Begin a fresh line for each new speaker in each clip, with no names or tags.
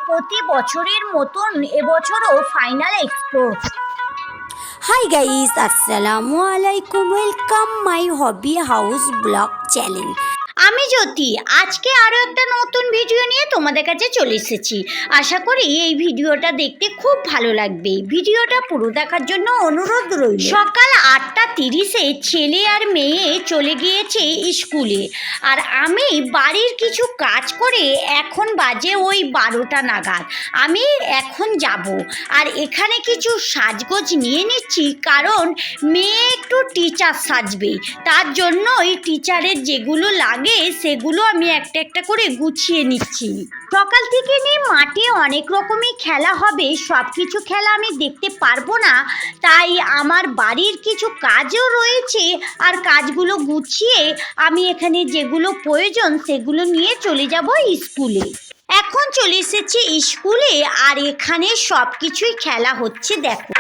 প্রতি বছরের মতন এবছরও ফাইনাল এক্সপ্লোর।
হাই গাইস, আসসালামু আলাইকুম, welcome my hobby house blog channel.
আমি জ্যোতি, আজকে আরও একটা নতুন ভিডিও নিয়ে তোমাদের কাছে চলে এসেছি। আশা করি এই ভিডিওটা দেখতে খুব ভালো লাগবে। ভিডিওটা পুরো দেখার জন্য অনুরোধ রইল। সকাল 8:30-এ ছেলে আর মেয়ে চলে গিয়েছে স্কুলে, আর আমি বাড়ির কিছু কাজ করে এখন বাজে ওই 12টা নাগাদ। আমি এখন যাব, আর এখানে কিছু সাজগোজ নিয়ে নিচ্ছি, কারণ মেয়ে একটু টিচার সাজবে। তার জন্য ওই টিচারের যেগুলো লাগে সেগুলো আমি একটা একটা করে গুছিয়ে নিচ্ছি। সকাল থেকে নিয়ে মাঠে অনেক রকমই খেলা হবে, সব কিছু খেলা আমি দেখতে পারবো না, তাই আমার বাড়ির কিছু কাজও রয়েছে, আর কাজগুলো গুছিয়ে আমি এখানে যেগুলো প্রয়োজন সেগুলো নিয়ে চলে যাব স্কুলে। এখন চলে এসেছি স্কুলে, আর এখানে সব কিছুই খেলা হচ্ছে, দেখো।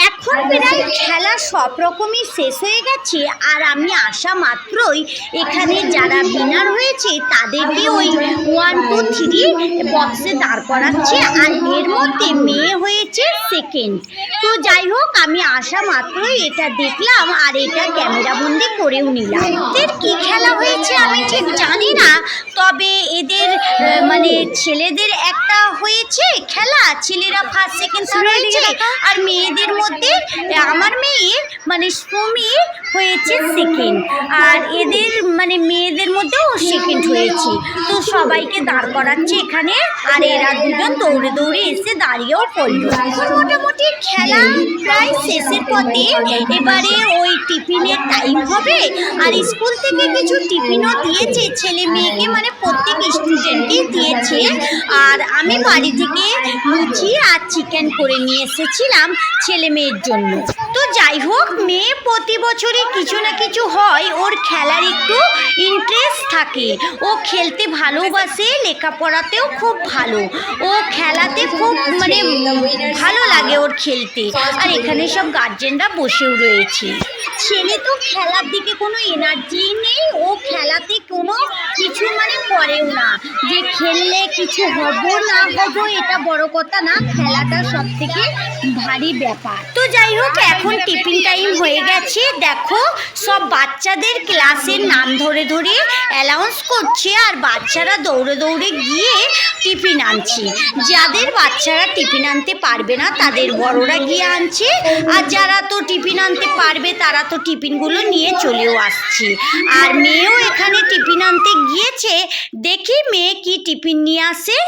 এখন প্রায় খেলা সব রকমই শেষ হয়ে গেছে, আর আমি আসা মাত্রই এখানে যারা উইনার হয়েছে তাদেরকে ওই 1, 2, 3 বক্সে দাঁড় করাচ্ছে, আর এর মধ্যে মেয়ে হয়েছে সেকেন্ড। তো যাই হোক, আমি আসা মাত্রই এটা দেখলাম, আর এটা ক্যামেরাবন্দি করেও নিলাম। এদের কি খেলা হয়েছে আমি ঠিক জানি না, তবে এদের মানে ছেলেদের একটা হয়েছে খেলা, ছেলেরা ফার্স্ট সেকেন্ড থার্ড হয়েছে, আর মেয়েদের মধ্যে আমার মেয়ে মানে সুমি হয়েছে সেকেন্ড, আর এদের মানে মেয়েদের মধ্যেও সেকেন্ড হয়েছে। তো সবাইকে দাঁড় করাচ্ছে এখানে, আর এরা দুজন দৌড়ে দৌড়ে এসে দাঁড়িয়েও পড়লো। এখন মোটামুটি খেলা প্রায় শেষের পথে, এবারে ওই টিফিনের টাইম হবে, আর স্কুল থেকে কিছু টিফিনও দিয়েছে ছেলে মেয়েকে, মানে প্রত্যেক স্টুডেন্টই দিয়েছে। আর আমি বাড়ি থেকে লুচি আর চিকেন করে নিয়ে এসেছিলাম ছেলে মেয়ের জন্য। তো যাই যাই হোক, মেয়ে প্রতি বছরই কিছু না কিছু হয়, ওর খেলার একটু ইন্টারেস্ট থাকে, ও খেলতে ভালোবাসে, লেখাপড়াতেও খুব ভালো, ও খেলাতে খুব মানে ভালো লাগে ওর খেলতে। আর এখানে সব গার্জেনরা বসেও রয়েছে। ছেলে তো খেলার দিকে কোনো এনার্জি নেই, ও খেলাতে কোনো কিছু মানে করেও না, যে খেললে কিছু হবো না হবো এটা বড় কথা না, খেলাটা সব থেকে ভারী ব্যাপার। তো যাই হোক, এখন টিফিন টাইম হয়ে গেছে। দেখো সব বাচ্চাদের ক্লাসের নাম ধরে ধরে অ্যানাউন্স করছে, আর বাচ্চারা দৌড়ে দৌড়ে গিয়ে টিফিন আনছে। যাদের বাচ্চারা টিফিন আনতে পারবে না তাদের বড়রা গিয়ে আনছে, আর যারা তো টিফিন আনতে পারবে তারা তো টিফিনগুলো নিয়ে চলেও আসছে। আর মেয়েও এখানে টিফিন আনতে গিয়েছে, দেখি মেয়ে কি টিফিন নিয়ে আসে।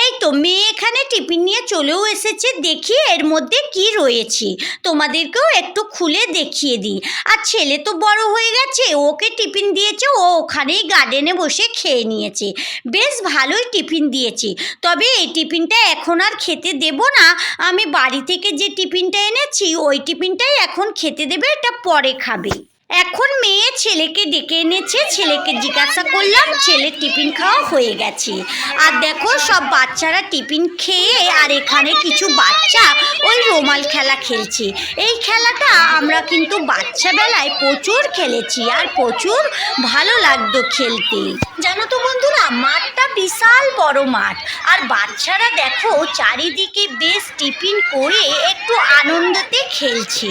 এই তো মেয়ে এখানে টিফিন নিয়ে চলেও এসেছে, দেখি এর মধ্যে কি রয়েছে, তোমাদেরকেও একটু খুলে দেখিয়ে দিই। আর ছেলে তো বড় হয়ে গেছে, ওকে টিফিন দিয়েছে, ও ওখানেই গার্ডেনে বসে খেয়ে নিয়েছে, বেশ ভালোই টিফিন দিয়েছে। তবে এই টিফিনটা এখন আর খেতে দেব না, আমি বাড়ি থেকে যে টিফিনটা এনেছি ওই টিফিনটাই এখন খেতে দেবে, এটা পরে খাবে। এখন মেয়ে ছেলেকে ডেকে এনেছে, ছেলেকে জিজ্ঞাসা করলাম, ছেলের টিফিন খাওয়া হয়ে গেছে। আর দেখো সব বাচ্চারা টিফিন খেয়ে, আর এখানে কিছু বাচ্চা ওই রুমাল খেলা খেলছে। এই খেলাটা আমরা কিন্তু বাচ্চা বেলায় প্রচুর খেলেছি, আর প্রচুর ভালো লাগতো খেলতে। জানো তো বন্ধুরা, মাঠটা বিশাল বড় মাঠ, আর বাচ্চারা দেখো চারিদিকে বেশ টিফিন করে একটু আনন্দতে খেলছে,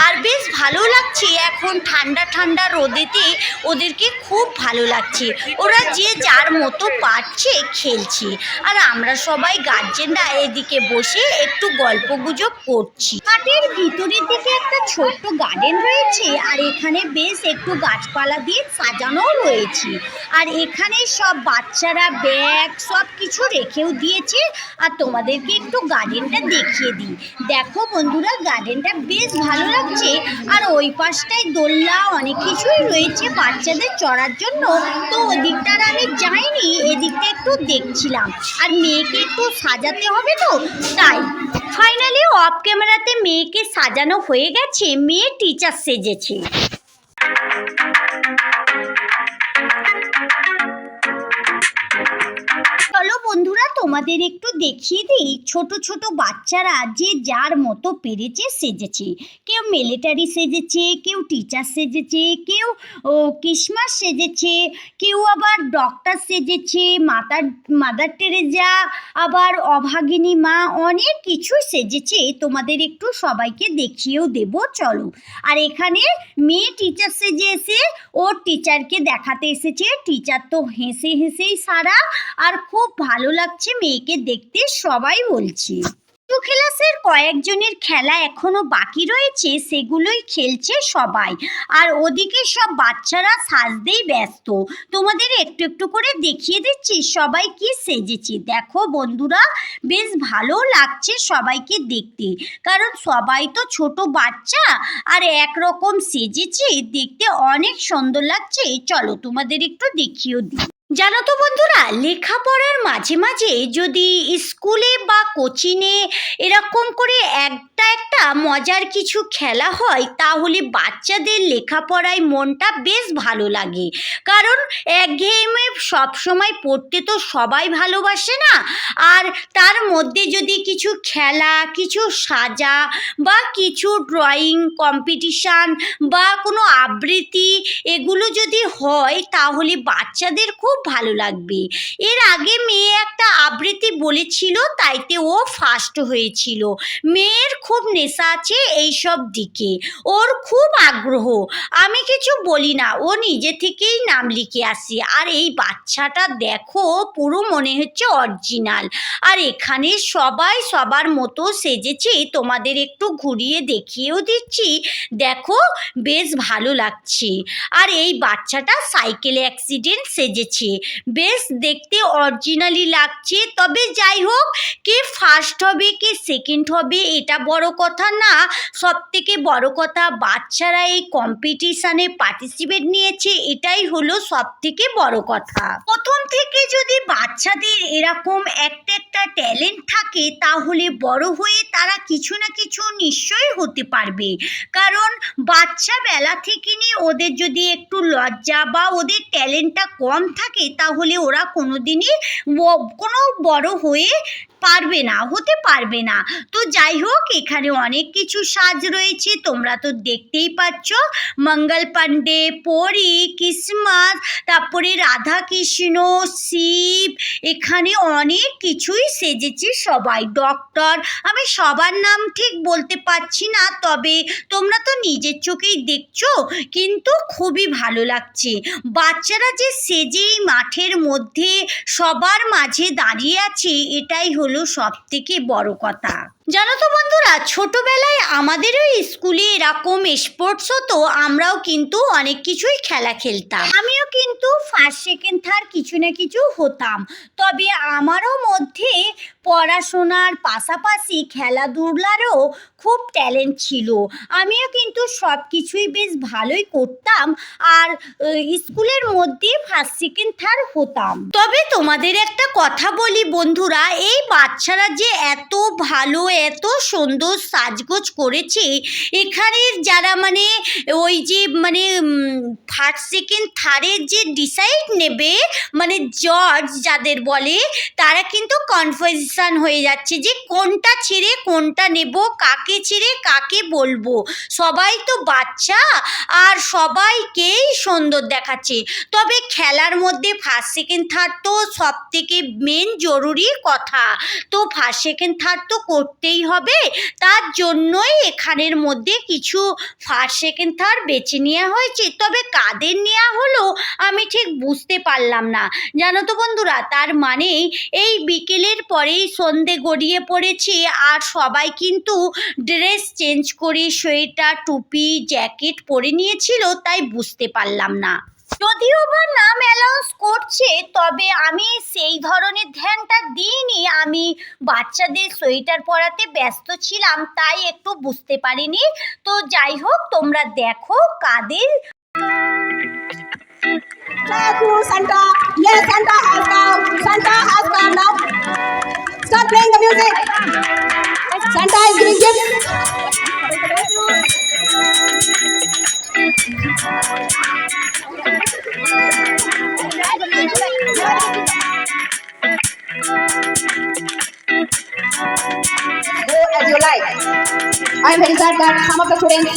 আর বেশ ভালো লাগছে। এখন ঠান্ডা ঠান্ডা রোদেতে ওদেরকে খুব ভালো লাগছে, ওরা যে যার মতো পারছে খেলছে, আর আমরা সবাই গার্জেনরা এদিকে বসে একটু গল্প গুজব করছি। মাঠের ভিতরের দিকে একটা ছোট্ট গার্ডেন রয়েছে, আর এখানে বেশ একটু গাছপালা দিয়ে সাজানো রয়েছে, আর এখানে সব বাচ্চারা ব্যাগ সব কিছু রেখেও দিয়েছে। আর তোমাদেরকে একটু গার্ডেনটা দেখিয়ে দিই। দেখো বন্ধুরা, গার্ডেনটা বেশ ভালো লাগছে, আর ওই পাশটায় দোলনা অনেক কিছুই রয়েছে বাচ্চাদের চড়ার জন্য। তো ওদিকটার আমি যাইনি, এদিকটা একটু দেখছিলাম, আর মেয়েকে একটু সাজাতে হবে তো তাই। ফাইনালি অফ ক্যামেরাতে মেয়েকে সাজানো হয়ে গেছে, মেয়ে টিচার সেজেছে। চলো বন্ধুরা, তোমাদের একটু দেখিয়ে দিই ছোট ছোট বাচ্চারা যে যার মতো পেরেছে সেজেছে। কেউ মিলিটারি সেজেছে, কেউ টিচার সেজেছে, কেউ ক্রিসমাস সেজেছে, কেউ আবার ডক্টর সেজেছে, মাদার টেরেজা, আবার অভাগিনী মা, অনেক কিছু সেজেছে। তোমাদের একটু সবাইকে দেখিয়েও দেব, চলো। আর এখানে মেয়ে টিচার সেজে এসে ওর টিচারকে দেখাতে এসেছে। টিচার তো হেসে হেসেই সারা, আর খুব ভালো লাগছে মেয়েকে দেখতে, সবাই বলছে। ক্লাসের কয়েকজনের খেলা এখনো বাকি রয়েছে, সেগুলোই খেলছে সবাই, আর ওদিকে সব বাচ্চারা সাজতেই ব্যস্ত। তোমাদের একটু একটু করে দেখিয়ে দিচ্ছি সবাই কি সেজেছে। দেখো বন্ধুরা, বেশ ভালো লাগছে সবাইকে দেখতে, কারণ সবাই তো ছোট বাচ্চা, আর একরকম সেজেছে, দেখতে অনেক সুন্দর লাগছে। চলো তোমাদের একটু দেখিয়েও দিই। জানো তো বন্ধুরা, লেখাপড়ার মাঝে মাঝে যদি স্কুলে বা কোচিংয়ে এরকম করে একটা মজার কিছু খেলা হয়, তাহলে বাচ্চাদের লেখাপড়ায় মনটা বেশ ভালো লাগে। কারণ একঘেয়েমে সবসময় পড়তে তো সবাই ভালোবাসে না, আর তার মধ্যে যদি কিছু খেলা, কিছু সাজা, বা কিছু ড্রয়িং কম্পিটিশান, বা কোনো আবৃত্তি, এগুলো যদি হয় তাহলে বাচ্চাদের খুব ভালো লাগবে। এর আগে মেয়ে একটা আবৃত্তি বলেছিল, তাইতে ও ফার্স্ট হয়েছিল। মেয়ের খুব নেশা আছে এইসব দিকে, ওর খুব আগ্রহ। আমি কিছু বলি না, ও নিজে থেকেই নাম লিখে আসে। আর এই বাচ্চাটা দেখো, পুরো মনে হচ্ছে অরিজিনাল। আর এখানে সবাই সবার মতো সেজেছে, তোমাদের একটু ঘুরিয়ে দেখিয়েও দিচ্ছি। দেখো বেশ ভালো লাগছে। আর এই বাচ্চাটা সাইকেল অ্যাক্সিডেন্ট সেজেছে। হয়েছে, বেশ দেখতে অরিজিনালি লাগছে। তবে যাই হোক, কে ফার্স্ট হবে কে সেকেন্ড হবে এটা বড় কথা না, সব থেকে বড় কথা বাচ্চারা এই কম্পিটিশানে পার্টিসিপেট নিয়েছে, এটাই হলো সব থেকে বড় কথা। প্রথম থেকে যদি বাচ্চাদের এরকম একটা ট্যালেন্ট থাকে তাহলে বড় হয়ে তারা কিছু না কিছু নিশ্চয়ই হতে পারবে। কারণ বাচ্চা বেলা থেকে নিয়ে ওদের যদি একটু লজ্জা বা ওদের ট্যালেন্টটা কম থাকে তাহলে ওরা কোনোদিনই কোনো বড় হয়ে হতে পারবে না। তো যাই হোক, এখানে অনেক কিছু সাজ রয়েছে, তোমরা তো দেখতেই পাচ্ছ। মঙ্গল পাণ্ডে, পরী, কিসমত, তারপরে রাধা কৃষ্ণ, শিব, এখানে অনেক কিছুই সেজেছে সবাই। ডক্টর, আমি সবার নাম ঠিক বলতে পারছি না, তবে তোমরা তো নিজের চোখেই দেখছো, কিন্তু খুবই ভালো লাগছে। বাচ্চারা যে সেজে এই মাঠের মধ্যে সবার মাঝে দাঁড়িয়ে আছে, এটাই হলো সব থেকে বড় কথা। জানো তো বন্ধুরা, ছোটবেলায় আমাদেরও স্কুলে এরকম স্পোর্টস হতো, আমরাও কিন্তু অনেক কিছুই খেলা খেলতাম। আমিও কিন্তু ফার্স্ট সেকেন্ড থার্ড কিছু না কিছু হতাম। তবে আমারও মধ্যে পড়াশোনার পাশাপাশি খেলাধুলারও খুব ট্যালেন্ট ছিল। আমিও কিন্তু সব কিছুই বেশ ভালোই করতাম, আর স্কুলের মধ্যে ফার্স্ট সেকেন্ড থার্ড হতাম। তবে তোমাদের একটা কথা বলি বন্ধুরা, এই বাচ্চারা যে এত ভালো এত সুন্দর সাজগোজ করেছে, এখানের যারা ওই যে ফার্স্ট সেকেন্ড থার্ডের যে ডিসাইড নেবে, জজ যাদের বলে, তারা কিন্তু কনফিউশন হয়ে যাচ্ছে যে কোনটা ছেড়ে কোনটা নেব, কাকে ছেড়ে কাকে বলবো। সবাই তো বাচ্চা আর সবাইকেই সুন্দর দেখাচ্ছে। তবে খেলার মধ্যে ফার্স্ট সেকেন্ড থার্ড তো সব থেকে মেন জরুরি কথা, তো ফার্স্ট সেকেন্ড থার্ড তো করতেই হবে। তার জন্যই এখানের মধ্যে কিছু ফার্স্ট সেকেন্ড থার্ড বেছে নেওয়া হয়েছে। তবে কাদের নেওয়া হলো আমি ঠিক বুঝতে পারলাম না, জানো তো বন্ধুরা। তার মানে এই বিকেলের পরেই সন্ধে গড়িয়ে পড়েছে, আর সবাই কিন্তু ড্রেস চেঞ্জ করে সোয়েটার টুপি জ্যাকেট পরে নিয়েছিল, তাই বুঝতে পারলাম না। যদিও বা নাম অ্যানাউন্স করছে, তবে আমি সেই ধরনের ধ্যানটা দিইনি। আমি বাচ্চাদের সোয়েটার পরাতে ব্যস্ত ছিলাম, তাই একটু বুঝতে পারিনি। তো যাই হোক, তোমরা দেখো কাদের।
Thank you, Santa. Yes, Santa has come. Santa has come now. Start playing the music. Santa is giving gifts. Go as you like. I am very sad that some of the students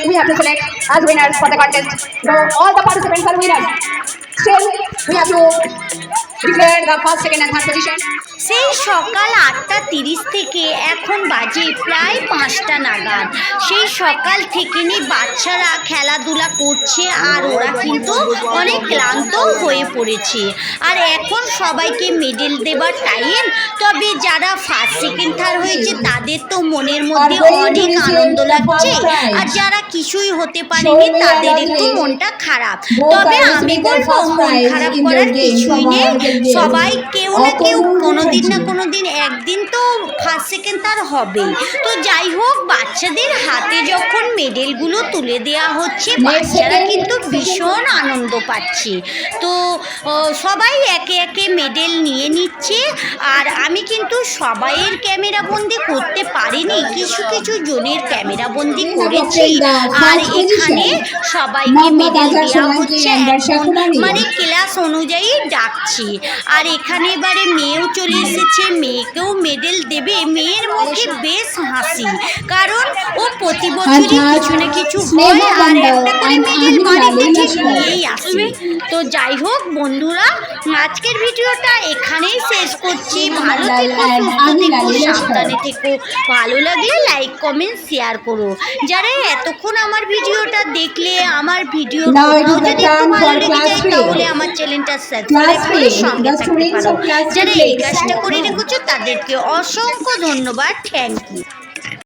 we have to select as winners for the contest. So all the participants are winners. Still, we have to declare the first, second and third position.
সেই সকাল 8:30 থেকে এখন বাজে প্রায় 5টা নাগাদ। সেই সকাল থেকে বাচ্চারা খেলাধুলা করছে, আর ওরা কিন্তু অনেক ক্লান্ত হয়ে পড়েছে। আর এখন সবাইকে মেডেল দেবার টাইম। তবে যারা ফার্স্ট সেকেন্ড থার্ড হয়েছে তাদের তো মনের মধ্যে অনেক আনন্দ লাগছে, আর যারা কিছুই হতে পারেনি তাদের একটু মনটা খারাপ। তবে আমি বলবো মন খারাপ করার কিছুই নেই। সবাই কেউ না কেউ কোনোদিন না কোনোদিন একদিন তো ফার্স্ট সেকেন্ড থার্ড হবে। তো যাই হোক, বাচ্চাদের হাতে যখন মেডেলগুলো তুলে দেওয়া হচ্ছে, বাচ্চারা কিন্তু ভীষণ আনন্দ পাচ্ছে। তো সবাই একে একে মেডেল নিয়ে নিচ্ছে, আর আমি কিন্তু সবাইয়ের ক্যামেরাবন্দি করতে পারিনি, কিছু কিছু জনের ক্যামেরাবন্দি করেছি। আর এখানে সবাইকে মেডেল দেওয়া হচ্ছে, ক্লাস অনুযায়ী ডাকছি। আর এখানে এবারে মেয়েও চলে এসেছে, মেয়েকেও মেডেল দেবে। মেয়ের মুখে বেশ হাসি, কারণ ও প্রতি বছরই কিছু না কিছু হয়, আর একটা করে মেডেল বাড়িতে ঠিক নিয়েই আসবে। তো যাই হোক বন্ধুরা, আজকের ভিডিওটা এখানেই শেষ করছি। ভালো থেকো, সুস্থ থেকো, সাবধানে থেকো। ভালো লাগলে লাইক কমেন্ট শেয়ার করো। যারা এতক্ষণ আমার ভিডিওটা দেখলে, আমার ভিডিও যদি একটু ভালো লেগে যায় তাহলে আমার চ্যানেলটা সাবস্ক্রাইব করে সঙ্গে থাকতে পারো। যারা এই কাজটা করে রেখেছো তাদেরকে অসংখ্য ধন্যবাদ, থ্যাংক ইউ।